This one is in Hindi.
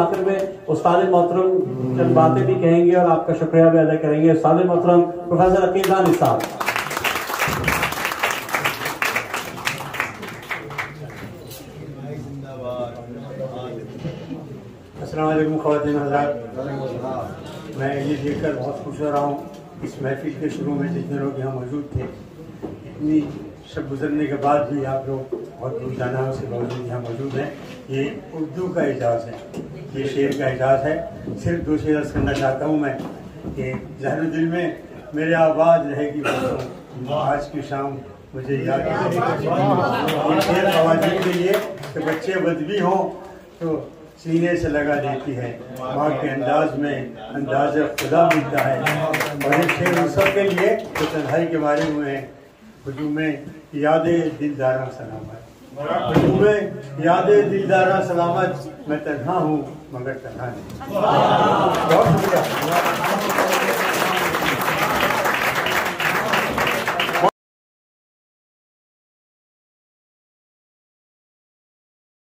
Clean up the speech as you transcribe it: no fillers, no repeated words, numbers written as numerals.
आखिर में उस्ताद मोहतरम चंद बातें भी कहेंगे और आपका शुक्रिया भी अदा करेंगे। उस्ताद मोहतरम प्रोफेसर अकील दानिश साहब। अस्सलाम वालेकुम ख़वातीन हज़रात, मैं ये देखकर बहुत खुश हो रहा हूँ इस महफिल के शुरू में जितने लोग यहाँ मौजूद थे, इतनी शब गुजरने के बाद भी आप लोग बहुत दूर जाना से बावजूद यहाँ मौजूद हैं। ये उर्दू का एजाज़ है, ये शेर का एजाज़ है। सिर्फ दो शेर अर्ज़ करना चाहता हूँ मैं कि ज़हन दिल में मेरे आवाज़ रहेगी आज की शाम मुझे याद करेगी। ये शेर ख़वातीन के लिए कि बच्चे बदबी हों तो सीने से लगा देती है, माँ के अंदाज में अंदाज खुदा मिलता है। और एक शेर उन सब के लिए तो तन्हाई के बारे में हुजूमें यादें दिलदारा सलामत, हुजूमें यादें दिलदारा सलामत, मैं तन्हा हूँ मगर तन्हा नहीं। बहुत शुक्रिया।